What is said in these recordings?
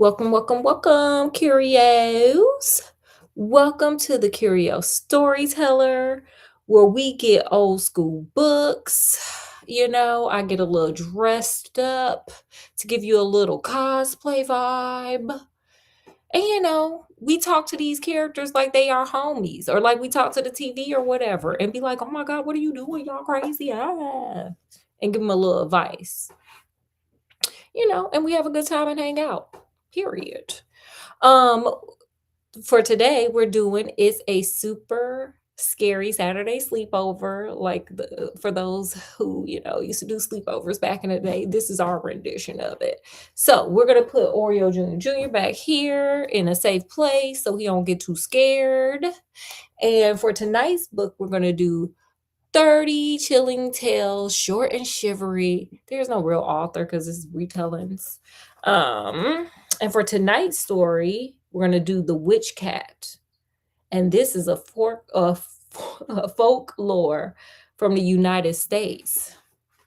Welcome, welcome, welcome, Curios. Welcome to the Curio Storyteller, where we get old school books. I get a little dressed up to give you a little cosplay vibe. And we talk to these characters like they are homies, or like we talk to the TV or whatever, and be like, oh my God, what are you doing? Y'all crazy. Ah. And give them a little advice, and we have a good time and hang out. Period. Um, for today, we're doing is a super scary Saturday sleepover. Like for those who used to do sleepovers back in the day, this is our rendition of it. So we're gonna put Oreo Jr. back here in a safe place so he don't get too scared. And for tonight's book, we're gonna do 30 chilling tales, short and shivery. There's no real author because it's retellings. And for tonight's story, we're gonna do The Witch Cat. And this is a folklore from the United States,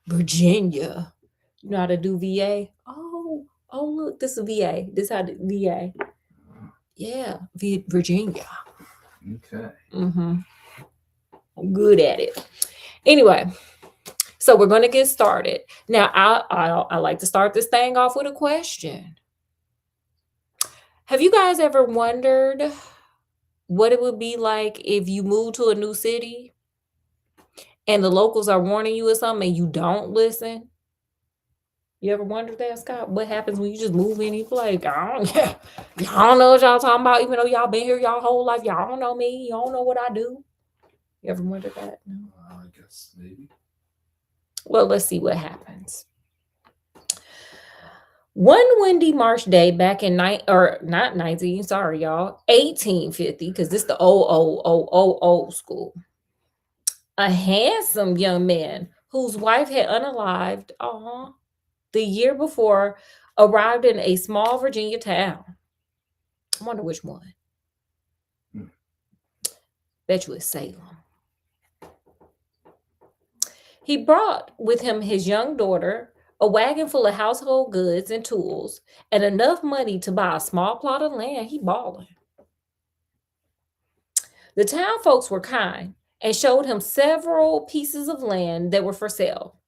Virginia. You know how to do VA? Oh, look, this is VA. This how to VA. Yeah, Virginia. Okay. Mm-hmm. I'm good at it. Anyway, so we're going to get started. Now, I like to start this thing off with a question. Have you guys ever wondered what it would be like if you moved to a new city and the locals are warning you or something and you don't listen? You ever wondered that, Scott? What happens when you just move in and you be like, y'all don't know what y'all talking about, even though y'all been here y'all whole life. Y'all don't know me. You don't know what I do. You ever wondered that? No? I guess maybe. Well, let's see what happens. One windy March day back in not 19, sorry y'all, 1850, because this the old school. A handsome young man whose wife had unalived the year before arrived in a small Virginia town. I wonder which one. Bet you it's Salem. He brought with him his young daughter, a wagon full of household goods and tools, and enough money to buy a small plot of land. He balling. The town folks were kind and showed him several pieces of land that were for sale.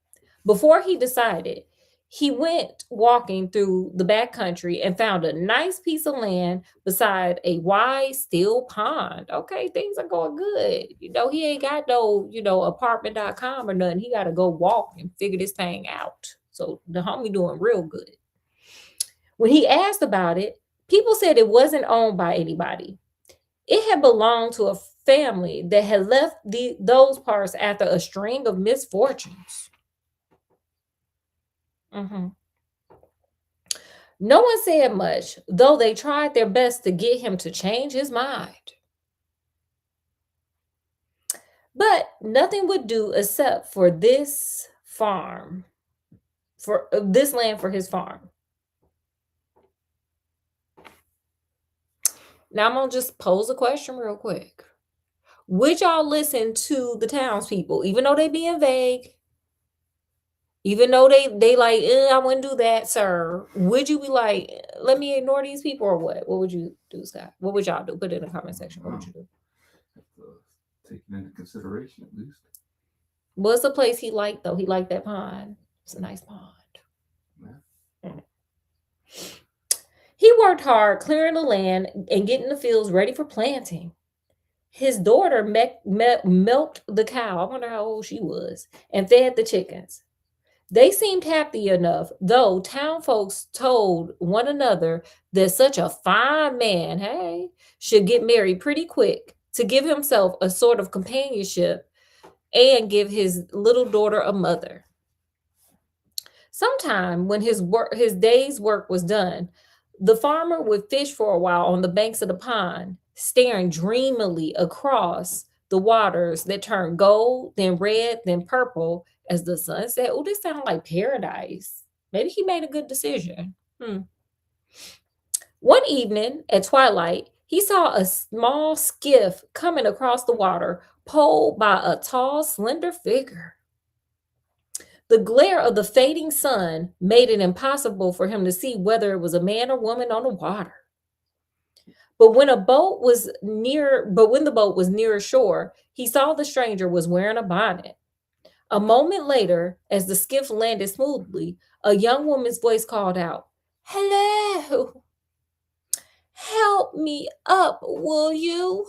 Before he decided, he went walking through the back country and found a nice piece of land beside a wide still pond. Okay, things are going good. He ain't got no, apartment.com or nothing. He got to go walk and figure this thing out. So the homie doing real good. When he asked about it, people said it wasn't owned by anybody. It had belonged to a family that had left those parts after a string of misfortunes. Mhm. No one said much, though they tried their best to get him to change his mind. But nothing would do except for this farm, for this land for his farm. Now I'm gonna just pose a question real quick. Would y'all listen to the townspeople, even though they being vague, even though they like, I wouldn't do that, sir? Would you be like, let me ignore these people, or what? What would you do, Scott? What would y'all do? Put it in the comment section. What would you do? Have to take it into consideration at least. What's the place he liked though? He liked that pond. It's a nice pond. Yeah. He worked hard clearing the land and getting the fields ready for planting. His daughter milked the cow. I wonder how old she was, and fed the chickens. They seemed happy enough, though town folks told one another that such a fine man, hey, should get married pretty quick to give himself a sort of companionship and give his little daughter a mother. Sometime when his day's work was done, the farmer would fish for a while on the banks of the pond, staring dreamily across the waters that turned gold, then red, then purple as the sun set. Oh, this sounds like paradise. Maybe he made a good decision. One evening at twilight, he saw a small skiff coming across the water, pulled by a tall, slender figure. The glare of the fading sun made it impossible for him to see whether it was a man or woman on the water. But when the boat was near shore, he saw the stranger was wearing a bonnet. A moment later, as the skiff landed smoothly, a young woman's voice called out, "Hello! Help me up, will you?"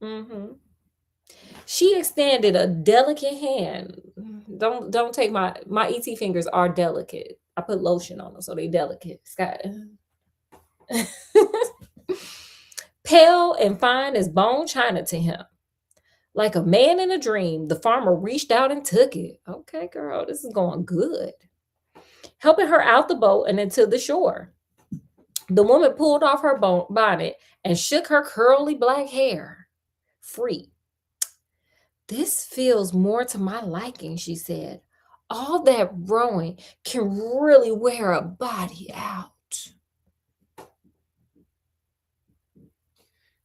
Mhm. She extended a delicate hand. Don't take my ET fingers are delicate. I put lotion on them, so they delicate. Scott. Pale and fine as bone china to him. Like a man in a dream, the farmer reached out and took it. Okay, girl, this is going good. Helping her out the boat and into the shore. The woman pulled off her bonnet and shook her curly black hair free. "This feels more to my liking," she said. "All that rowing can really wear a body out."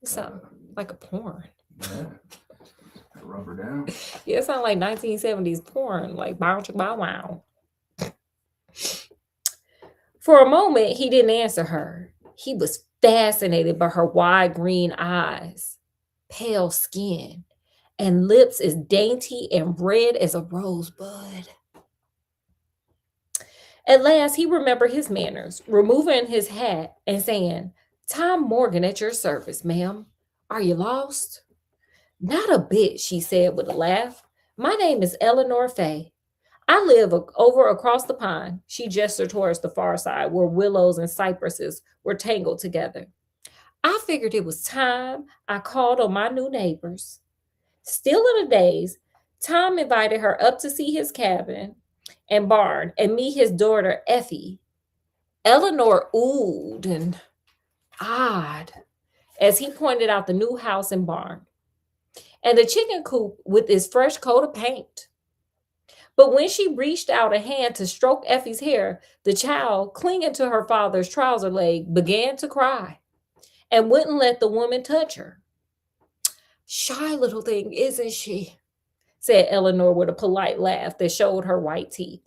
It sounds like a porn. Yeah. Rubber down. Yeah, it sounds like 1970s porn, like bow chicka bow wow. For a moment, he didn't answer her. He was fascinated by her wide green eyes, pale skin, and lips as dainty and red as a rosebud. At last, he remembered his manners, removing his hat and saying, "Tom Morgan at your service, ma'am. Are you lost?" "Not a bit," she said with a laugh. "My name is Eleanor Fay. I live over across the pond." She gestured towards the far side where willows and cypresses were tangled together. "I figured it was time I called on my new neighbors." Still in a daze, Tom invited her up to see his cabin and barn and meet his daughter Effie. Eleanor oohed and ahhed as he pointed out the new house and barn and the chicken coop with its fresh coat of paint. But when she reached out a hand to stroke Effie's hair, the child, clinging to her father's trouser leg, began to cry and wouldn't let the woman touch her. "Shy little thing, isn't she?" said Eleanor with a polite laugh that showed her white teeth.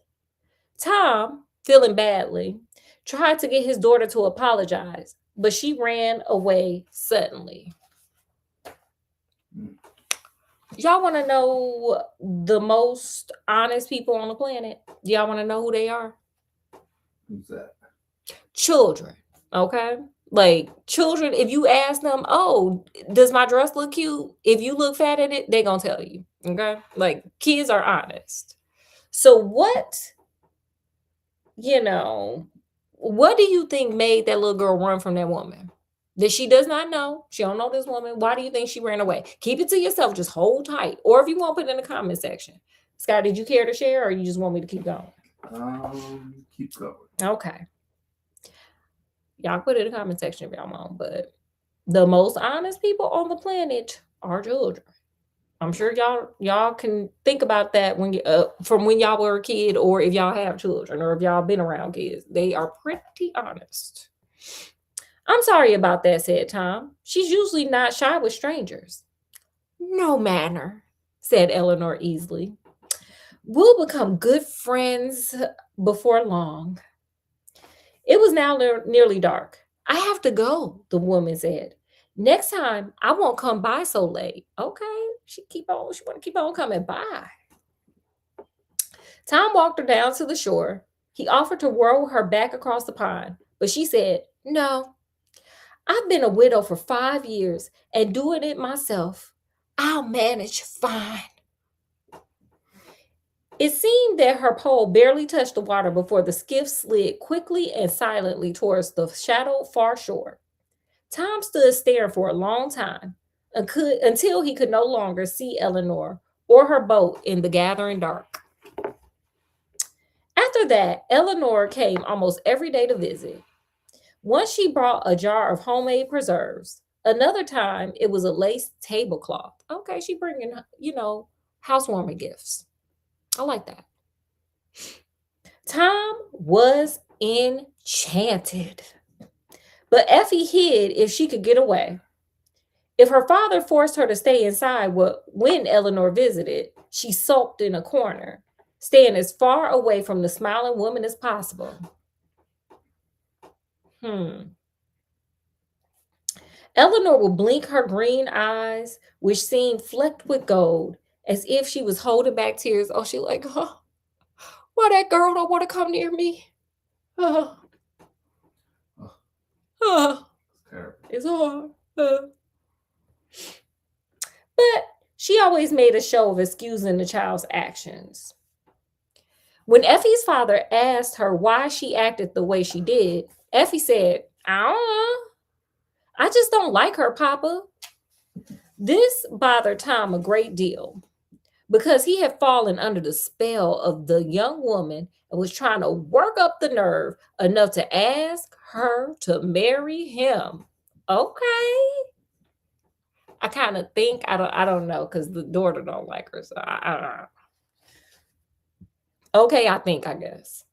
Tom, feeling badly, tried to get his daughter to apologize, but she ran away suddenly. Y'all want to know the most honest people on the planet? Y'all want to know who they are? Who's that? Children, okay? Like children, if you ask them, "Oh, does my dress look cute?" If you look fat at it, they're going to tell you, okay? Like kids are honest. So you know, what do you think made that little girl run from that woman? That she does not know. She don't know this woman. Why do you think she ran away? Keep it to yourself. Just hold tight. Or if you want, put it in the comment section. Scott, did you care to share or you just want me to keep going? Keep going. Okay. Y'all put it in the comment section if y'all want. But the most honest people on the planet are children. I'm sure y'all can think about that when you from when y'all were a kid, or if y'all have children, or if y'all been around kids. They are pretty honest. "I'm sorry about that," said Tom. "She's usually not shy with strangers." "No manner," said Eleanor easily. "We'll become good friends before long." It was now nearly dark. "I have to go," the woman said. "Next time I won't come by so late." Okay, she want to keep on coming by. Tom walked her down to the shore. He offered to row her back across the pond, but she said, "No, I've been a widow for 5 years and doing it myself. I'll manage fine." It seemed that her pole barely touched the water before the skiff slid quickly and silently towards the shadowed far shore. Tom stood staring for a long time until he could no longer see Eleanor or her boat in the gathering dark. After that, Eleanor came almost every day to visit. Once she brought a jar of homemade preserves. Another time, it was a lace tablecloth. Okay, she bringing, housewarming gifts. I like that. Tom was enchanted. But Effie hid if she could get away. If her father forced her to stay inside when Eleanor visited, She sulked in a corner, staying as far away from the smiling woman as possible. Hmm. Eleanor would blink her green eyes, which seemed flecked with gold, as if she was holding back tears. Oh, she like, oh, why that girl don't want to come near me? Oh, Oh, oh, it's terrible. it's hard. But she always made a show of excusing the child's actions. When Effie's father asked her why she acted the way she did, Effie said, I don't know. I just don't like her, Papa. This bothered Tom a great deal because he had fallen under the spell of the young woman and was trying to work up the nerve enough to ask her to marry him. Okay. I kind of think I don't know because the daughter don't like her. So I don't know. Okay, I guess.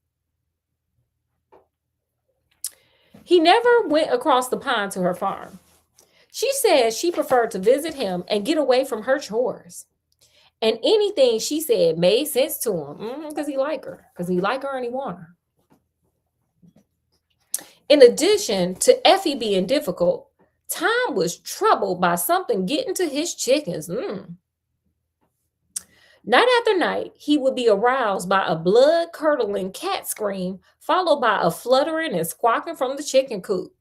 He never went across the pond to her farm. She said she preferred to visit him and get away from her chores. And anything she said made sense to him because he liked her. Because he liked her and he wanted her. In addition to Effie being difficult, Tom was troubled by something getting to his chickens. Night after night, he would be aroused by a blood-curdling cat scream, followed by a fluttering and squawking from the chicken coop.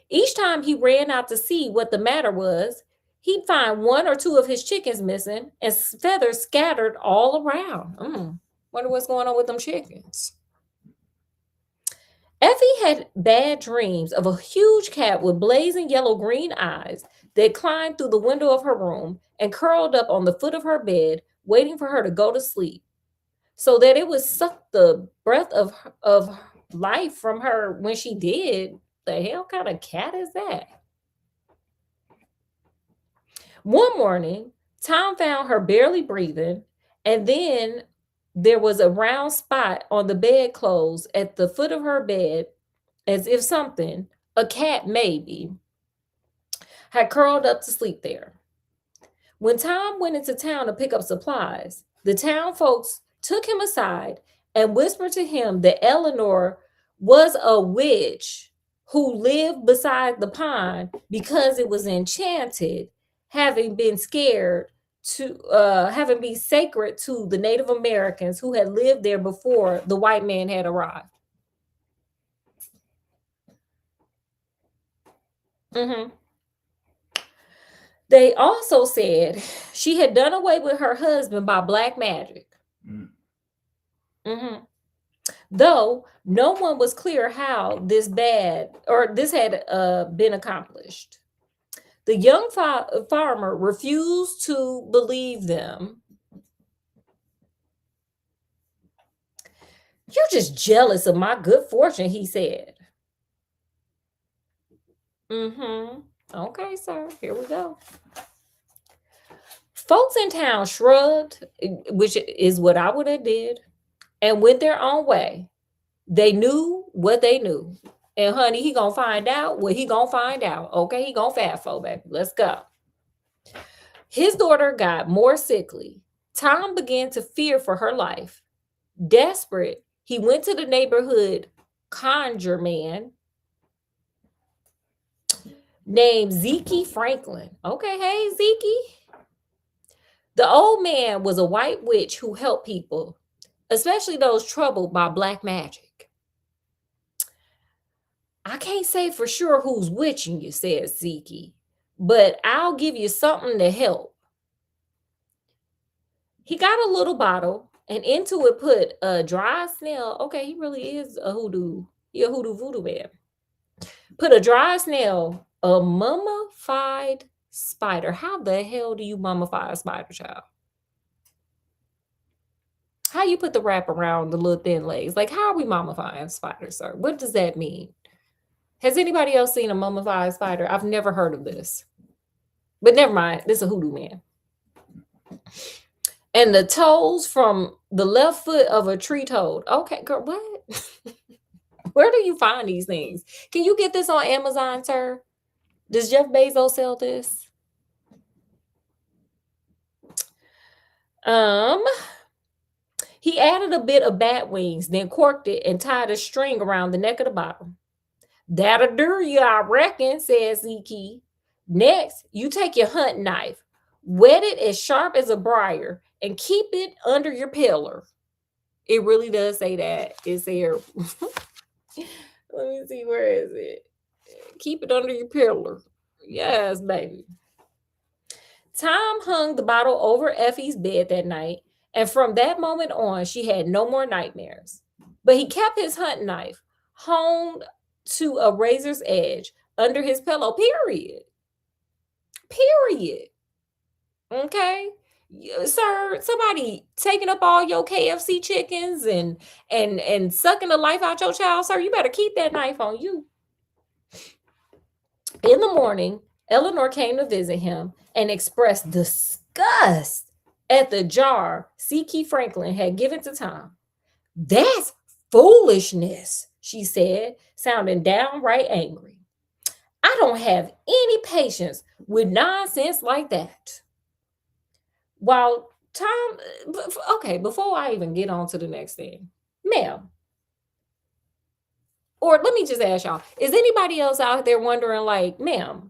Each time he ran out to see what the matter was, he'd find one or two of his chickens missing and feathers scattered all around. Wonder what's going on with them chickens. Effie had bad dreams of a huge cat with blazing yellow-green eyes that climbed through the window of her room and curled up on the foot of her bed, waiting for her to go to sleep, so that it would suck the breath of life from her when she did. The hell kind of cat is that? One morning, Tom found her barely breathing, and then there was a round spot on the bedclothes at the foot of her bed, as if something, a cat maybe, had curled up to sleep there. When Tom went into town to pick up supplies, the town folks took him aside and whispered to him that Eleanor was a witch who lived beside the pond because it was enchanted, having been scared to having been sacred to the Native Americans who had lived there before the white man had arrived. Mhm. They also said she had done away with her husband by black magic. Mm. Mhm. Though no one was clear how this had been accomplished. The young farmer refused to believe them. You're just jealous of my good fortune, he said. Mm-hmm. Okay, sir. Here we go. Folks in town shrugged, which is what I would have did, and went their own way. They knew what they knew. And honey, he gonna find out what he gonna find out. Okay, he gonna fat for baby. Let's go. His daughter got more sickly. Tom began to fear for her life. Desperate, he went to the neighborhood conjure man named Zeke Franklin. Okay, hey, Zeke. The old man was a white witch who helped people, especially those troubled by black magic. I can't say for sure who's witching you, said Zeke, but I'll give you something to help. He got a little bottle and into it put a dry snail. Okay, he really is a hoodoo. He a hoodoo voodoo man. Put a dry snail, a mummified spider. How the hell do you mummify a spider, child? How you put the wrap around the little thin legs? Like, how are we mummifying spiders, sir? What does that mean? Has anybody else seen a mummified spider? I've never heard of this. But never mind. This is a hoodoo man. And the toes from the left foot of a tree toad. Okay, girl, what? Where do you find these things? Can you get this on Amazon, sir? Does Jeff Bezos sell this? Um, he added a bit of bat wings, then corked it and tied a string around the neck of the bottle. That'll do you, I reckon, says Zeke. Next, you take your hunting knife, wet it as sharp as a briar, and keep it under your pillar. It really does say that. It's here. Let me see, where is it? Keep it under your pillar. Yes, baby. Tom hung the bottle over Effie's bed that night, and from that moment on, she had no more nightmares. But he kept his hunting knife honed to a razor's edge under his pillow, period. Period. Okay? Sir, somebody taking up all your KFC chickens and sucking the life out your child, sir, you better keep that knife on you. In the morning, Eleanor came to visit him and expressed disgust at the jar C.K. Franklin had given to Tom. That's foolishness, she said, sounding downright angry. I don't have any patience with nonsense like that. While Tom, okay, before I even get on to the next thing, ma'am, or let me just ask y'all, is anybody else out there wondering, like, ma'am,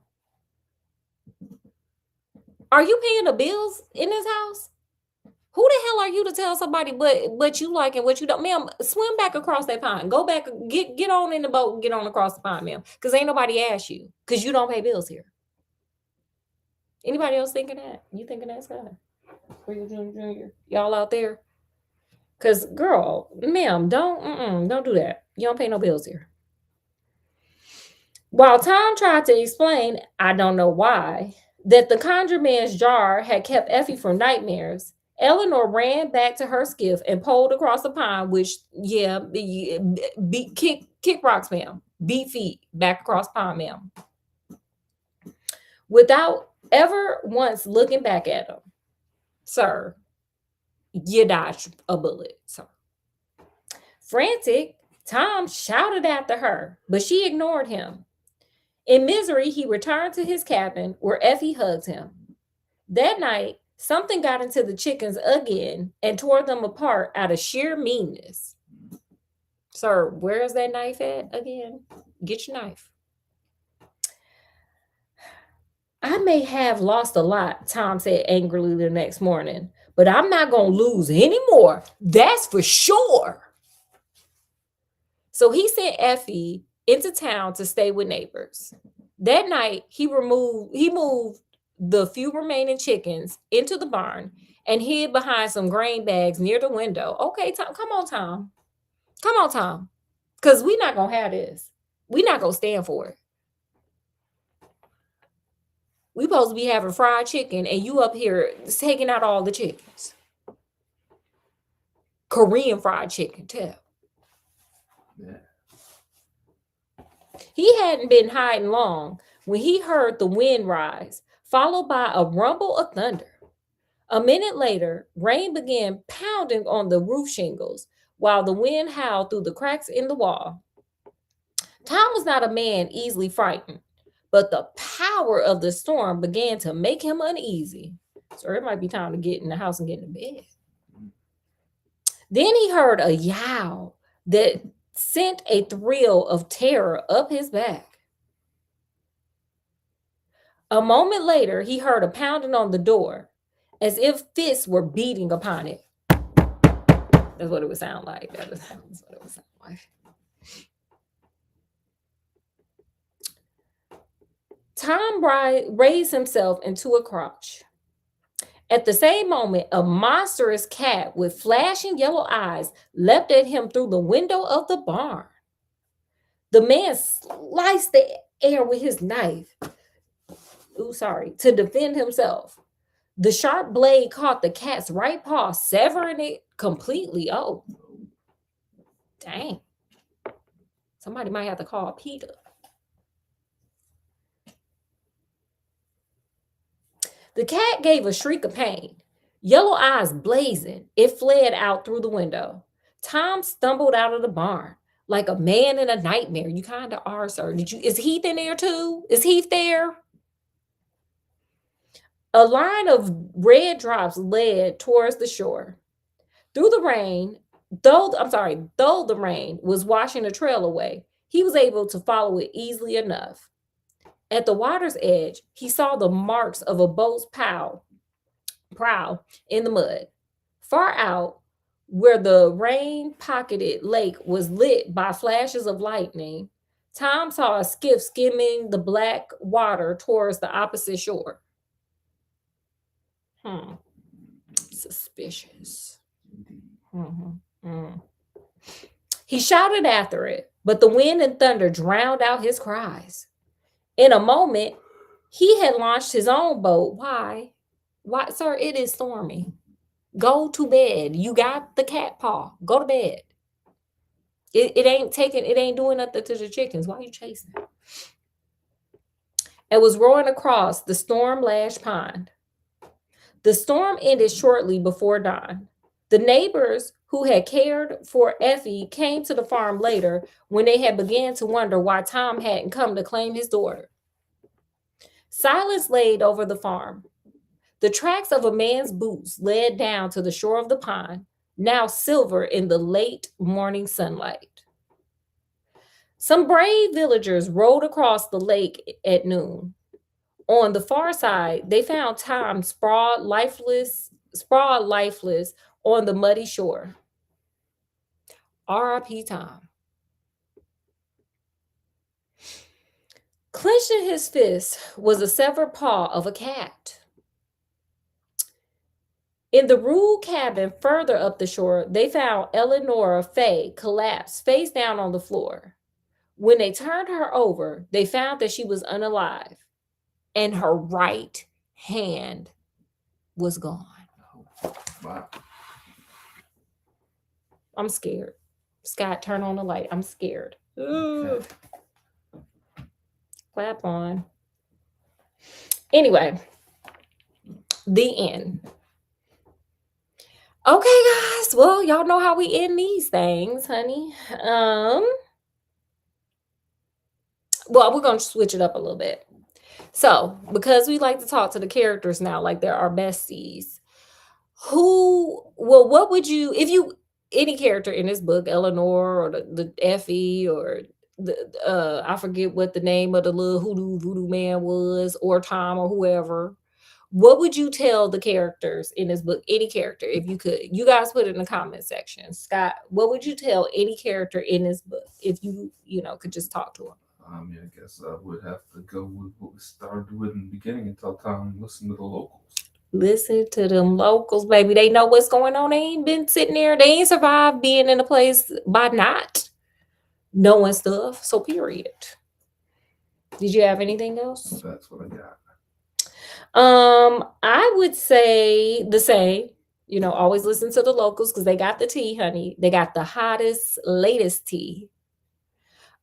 are you paying the bills in this house? Who the hell are you to tell somebody what you like and what you don't? Ma'am, swim back across that pond. Go back, get on in the boat and get on across the pond, ma'am. Because ain't nobody asked you. Because you don't pay bills here. Anybody else thinking that? You thinking that's God? Junior, y'all out there? Because, girl, ma'am, don't do that. You don't pay no bills here. While Tom tried to explain, I don't know why, that the conjure man's jar had kept Effie from nightmares, Eleanor ran back to her skiff and poled across the pond, which, yeah, kick rocks, ma'am. Beat feet back across the pond, ma'am. Without ever once looking back at him. Sir, you dodged a bullet, sir. Frantic, Tom shouted after her, but she ignored him. In misery, he returned to his cabin where Effie hugged him. That night, something got into the chickens again and tore them apart out of sheer meanness. Sir, where's that knife at again? Get your knife. I may have lost a lot, Tom said angrily the next morning, but I'm not going to lose any more. That's for sure. So he sent Effie into town to stay with neighbors. That night, he moved the few remaining chickens into the barn and hid behind some grain bags near the window. Okay, Tom, come on, Tom. Come on, Tom. Because we're not going to have this. We're not going to stand for it. We supposed to be having fried chicken and you up here taking out all the chickens. Korean fried chicken, too. Yeah. He hadn't been hiding long when he heard the wind rise, followed by a rumble of thunder. A minute later, rain began pounding on the roof shingles while the wind howled through the cracks in the wall. Tom was not a man easily frightened, but the power of the storm began to make him uneasy. So it might be time to get in the house and get in bed. Then he heard a yowl that sent a thrill of terror up his back. A moment later, he heard a pounding on the door, as if fists were beating upon it. That's what it would sound like. That's what it would sound like. Tom raised himself into a crouch. At the same moment, a monstrous cat with flashing yellow eyes leapt at him through the window of the barn. The man sliced the air with his knife. To defend himself. The sharp blade caught the cat's right paw, severing it completely. Oh, dang. Somebody might have to call Peter. The cat gave a shriek of pain. Yellow eyes blazing, it fled out through the window. Tom stumbled out of the barn like a man in a nightmare. You kind of are, sir. Is Heath in there too? Is Heath there? A line of red drops led towards the shore. Through the rain, though the rain was washing the trail away, he was able to follow it easily enough. At the water's edge, he saw the marks of a boat's prow in the mud. Far out, where the rain pocketed lake was lit by flashes of lightning, Tom saw a skiff skimming the black water towards the opposite shore. Suspicious. He shouted after it, but the wind and thunder drowned out his cries. In a moment, he had launched his own boat. Why? Why, sir, it is stormy. Go to bed. You got the cat paw. Go to bed. It ain't doing nothing to the chickens. Why are you chasing it? It was rowing across the storm-lashed pond. The storm ended shortly before dawn. The neighbors who had cared for Effie came to the farm later when they had begun to wonder why Tom hadn't come to claim his daughter. Silence laid over the farm. The tracks of a man's boots led down to the shore of the pond, now silver in the late morning sunlight. Some brave villagers rowed across the lake at noon. On the far side, they found Tom sprawled lifeless on the muddy shore. R.I.P. Tom. Clenched in his fist was a severed paw of a cat. In the rude cabin further up the shore, they found Eleanor Fay collapsed face down on the floor. When they turned her over, they found that she was unalive, and her right hand was gone. Wow. I'm scared. Scott, turn on the light. I'm scared. Okay. Clap on. Anyway, the end. Okay, guys. Well, y'all know how we end these things, honey. Well, we're going to switch it up a little bit. So, because we like to talk to the characters now like they're our besties, what would you, if you, any character in this book, Eleanor or the Effie or I forget what the name of the little voodoo man was, or Tom or whoever, what would you tell the characters in this book? Any character, if you could. You guys put it in the comment section. Scott, what would you tell any character in this book if you could just talk to them? I guess I would have to go with what we started with in the beginning and tell Tom, listen to the locals. Listen to them locals, baby. They know what's going on. They ain't been sitting there. They ain't survived being in a place by not knowing stuff. So, period. Did you have anything else? That's what I got. I would say the same. Always listen to the locals because they got the tea, honey. They got the hottest, latest tea.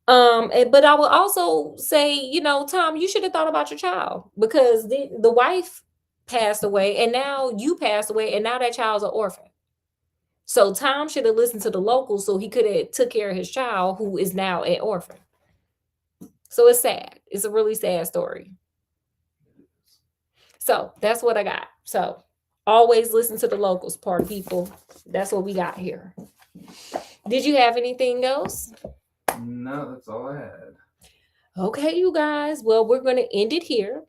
But I will also say, Tom, you should have thought about your child, because the wife passed away and now you passed away and now that child's an orphan. So Tom should have listened to the locals so he could have took care of his child who is now an orphan. So it's sad. It's a really sad story. So that's what I got. So always listen to the locals, party people. That's what we got here. Did you have anything else? No, that's all I had. Okay, you guys. Well, we're going to end it here.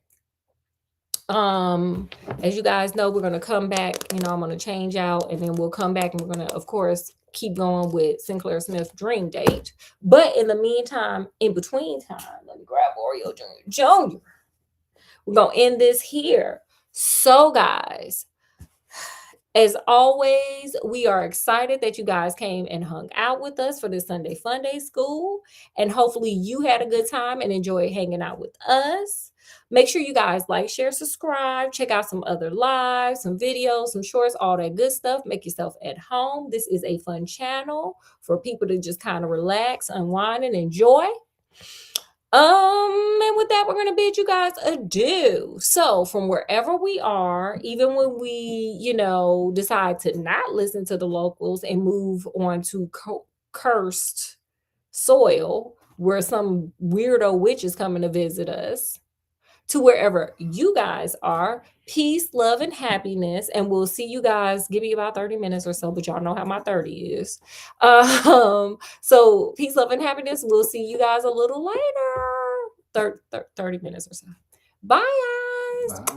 As you guys know, we're going to come back. I'm going to change out and then we'll come back and we're going to, of course, keep going with Sinclair Smith's Dream Date. But in the meantime, in between time, let me grab Oreo Jr. We're going to end this here. So, guys, as always, we are excited that you guys came and hung out with us for this Sunday Funday School. And hopefully you had a good time and enjoyed hanging out with us. Make sure you guys like, share, subscribe, check out some other lives, some videos, some shorts, all that good stuff. Make yourself at home. This is a fun channel for people to just kind of relax, unwind, and enjoy. And with that, we're going to bid you guys adieu. So from wherever we are, even when we, decide to not listen to the locals and move on to cursed soil where some weirdo witch is coming to visit us, to wherever you guys are. Peace, love, and happiness. And we'll see you guys. Give me about 30 minutes or so, but y'all know how my 30 is. So peace, love, and happiness. We'll see you guys a little later. 30 minutes or so. Bye, guys. Bye.